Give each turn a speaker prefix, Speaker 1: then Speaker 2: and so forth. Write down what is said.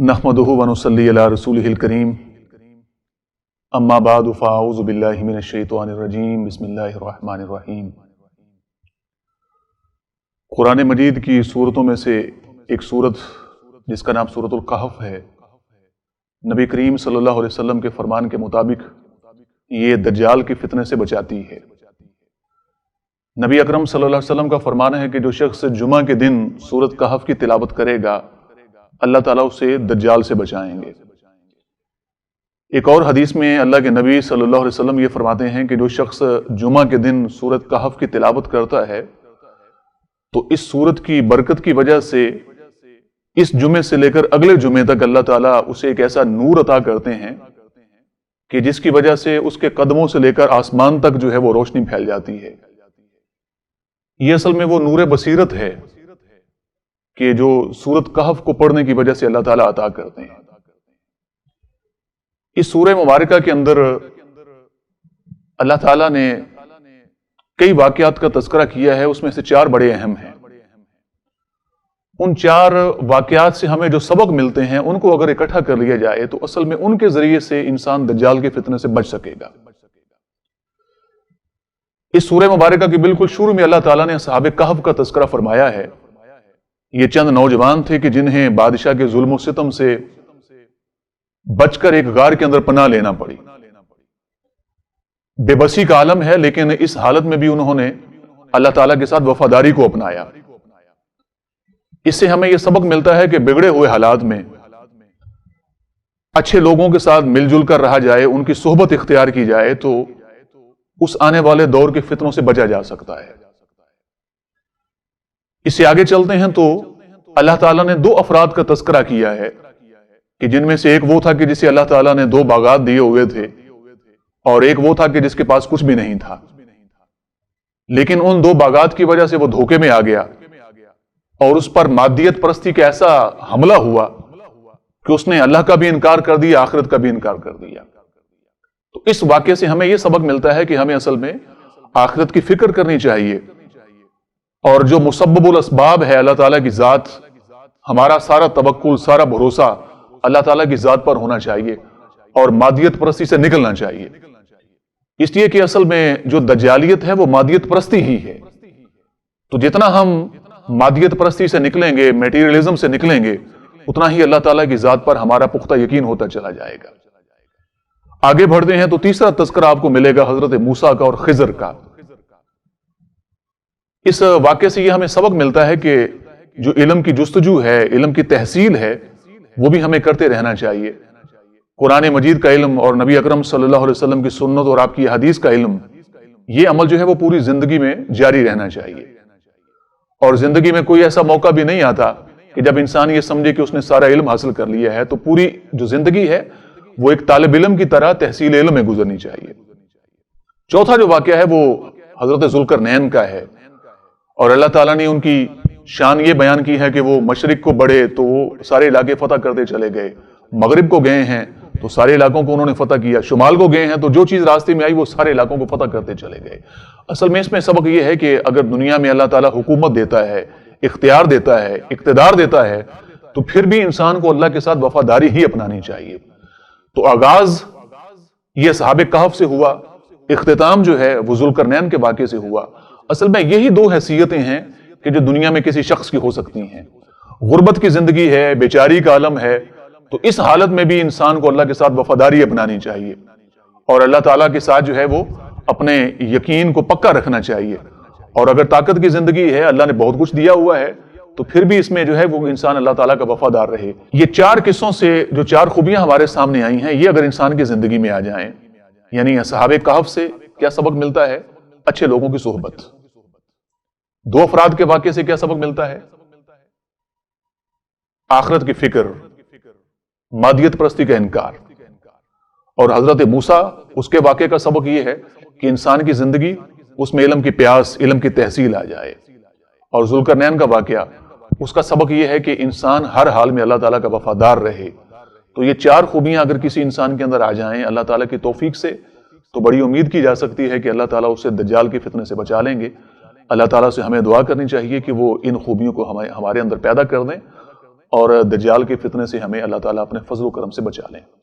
Speaker 1: नहमदुहु व नुसल्ली अला रसूलिहिल करीम अम्मा बाद फ़अऊज़ु बिल्लाहि मिनश शैतानिर रजीम बिस्मिल्लाहिर रहमानिर रहीम। कुरान मजीद की सूरतों में से एक सूरत जिसका नाम सूरतुल कहफ है, नबी करीम सल्लल्लाहु अलैहि वसल्लम के फरमान के मुताबिक ये दज्जाल के फितने से बचाती है। नबी अकरम सल्लल्लाहु अलैहि वसल्लम का फरमान है कि जो शख्स जुमा के दिन सूरत कहफ की तिलावत करेगा अल्लाह ताला उसे दज्जाल से बचाएंगे। एक और हदीस में अल्लाह के नबी सल्लल्लाहु अलैहि वसल्लम ये फरमाते हैं कि जो शख्स जुमा के दिन सूरत कहफ की तिलावत करता है तो इस सूरत की बरकत की वजह से इस जुमे से लेकर अगले जुमे तक अल्लाह ताला उसे एक ऐसा नूर अता करते हैं कि जिसकी वजह से उसके कदमों से लेकर आसमान तक जो है वो रोशनी फैल जाती है। ये असल में वो नूर बसीरत है कि जो सूरत कहफ को पढ़ने की वजह से अल्लाह ताला अता करते हैं। इस सूरह मुबारका के अंदर अल्लाह ताला ने कई वाकयात का तज़किरा किया है, उसमें से चार बड़े अहम हैं। उन चार वाकयात से हमें जो सबक मिलते हैं उनको अगर इकट्ठा कर लिया जाए तो असल में उनके जरिए से इंसान दज्जाल के फितने से बच सकेगा। इस सूरह मुबारका के बिल्कुल शुरू में अल्लाह ताला ने असहाबे कहफ का तज़किरा फरमाया है। ये चंद नौजवान थे कि जिन्हें बादशाह के जुल्म सितम से बचकर एक गार के अंदर पनाह लेना पड़ी। बेबसी का आलम है, लेकिन इस हालत में भी उन्होंने अल्लाह ताला के साथ वफादारी को अपनाया। इससे हमें यह सबक मिलता है कि बिगड़े हुए हालात में अच्छे लोगों के साथ मिलजुल कर रहा जाए, उनकी सोहबत इख्तियार की जाए तो उस आने वाले दौर के फितनों से बचा जा सकता है। इससे आगे चलते हैं तो अल्लाह ताला ने दो अफराद का तज़किरा किया है कि जिनमें से एक वो था कि जिसे अल्लाह ताला ने दो बागात दिए हुए थे और एक वो था कि जिसके पास कुछ भी नहीं था, लेकिन उन दो बागात की वजह से वो धोखे में आ गया और उस पर मादियत परस्ती का ऐसा हमला हुआ कि उसने अल्लाह का भी इनकार कर दिया, आखिरत का भी इनकार कर दिया। तो इस वाक़े से हमें यह सबक मिलता है कि हमें असल में आखिरत की फिक्र करनी चाहिए और जो मुसब्बबुल असबाब है अल्लाह ताला की जात, हमारा सारा तवक्कुल, सारा भरोसा अल्लाह ताला की जात पर होना चाहिए और मादियत परस्ती से निकलना चाहिए। इसलिए कि असल में जो दज्जालियत है वो मादियत परस्ती ही है। तो जितना हम मादियत परस्ती से निकलेंगे, मेटीरियलिज्म से निकलेंगे, उतना ही अल्लाह ताला की जात पर हमारा पुख्ता यकीन होता चला जाएगा। आगे बढ़ते हैं तो तीसरा तज़किरा आपको मिलेगा हजरत मूसा का और खिजर का। इस वाक़े से यह हमें सबक मिलता है कि जो इल्म की जुस्तजू है, इल्म की तहसील है, वो भी हमें करते रहना चाहिए। कुरान मजीद का इल्म और नबी अकरम सल्लल्लाहु अलैहि वसल्लम की सुन्नत और आपकी हदीस का इल्म, ये अमल जो है वो पूरी जिंदगी में जारी रहना चाहिए। और जिंदगी में कोई ऐसा मौका भी नहीं आता कि जब इंसान ये समझे कि उसने सारा इल्म हासिल कर लिया है, तो पूरी जो जिंदगी है वो एक तालिब इल्म की तरह तहसील इल्म में गुजरनी चाहिए। चौथा जो वाक़या है वो हजरत जुल्करनैन का है और अल्लाह ताला ने उनकी शान ये बयान की है कि वो मशरिक को बढ़े तो वो सारे इलाके फतह करते चले गए, मगरिब को गए हैं तो सारे इलाकों को उन्होंने फतह किया, शुमाल को गए हैं तो जो चीज़ रास्ते में आई वो सारे इलाकों को फतह करते चले गए। असल में इसमें सबक ये है कि अगर दुनिया में अल्लाह ताला हुकूमत देता है, इख्तियार देता है, इक़्तिदार देता है, तो फिर भी इंसान को अल्लाह के साथ वफादारी ही अपनानी चाहिए। तो आगाज ये सहाबे कहफ से हुआ, इख्तिताम जो है वो जुल्करनैन के वाक़े से हुआ। असल में यही दो हैसियतें हैं कि जो दुनिया में किसी शख्स की हो सकती हैं। गुर्बत की जिंदगी है, बेचारी का आलम है, तो इस हालत में भी इंसान को अल्लाह के साथ वफादारी अपनानी चाहिए और अल्लाह ताला के साथ जो है वो अपने यकीन को पक्का रखना चाहिए। और अगर ताकत की जिंदगी है, अल्लाह ने बहुत कुछ दिया हुआ है, तो फिर भी इसमें जो है वो इंसान अल्लाह ताला का वफादार रहे। ये चार किस्सों से जो चार खूबियां हमारे सामने आई हैं, ये अगर इंसान की जिंदगी में आ जाएं, यानी असहाबे कहफ से क्या सबक मिलता है? अच्छे लोगों की सोहबत। दो अफराद के वाक़े से क्या सबक मिलता है? आखिरत की फिक्र, मादियत परस्ती का इनकार। और हजरत मूसा, उसके वाक़े का सबक यह है कि इंसान की जिंदगी उसमें इल्म की प्यास, इल्म की तहसील आ जाए। और जुल्करनैन का वाक़या, उसका सबक यह है कि इंसान हर हाल में अल्लाह ताला का वफादार रहे। तो ये चार खूबियां अगर किसी इंसान के अंदर आ जाएं अल्लाह ताला की तौफीक से, तो बड़ी उम्मीद की जा सकती है कि अल्लाह ताला उसे दज्जाल के फितने से बचा लेंगे। अल्लाह ताला से हमें दुआ करनी चाहिए कि वो इन खूबियों को हमारे अंदर पैदा कर दें اور دجال کے فتنے سے ہمیں اللہ تعالیٰ اپنے فضل و کرم سے بچا لیں۔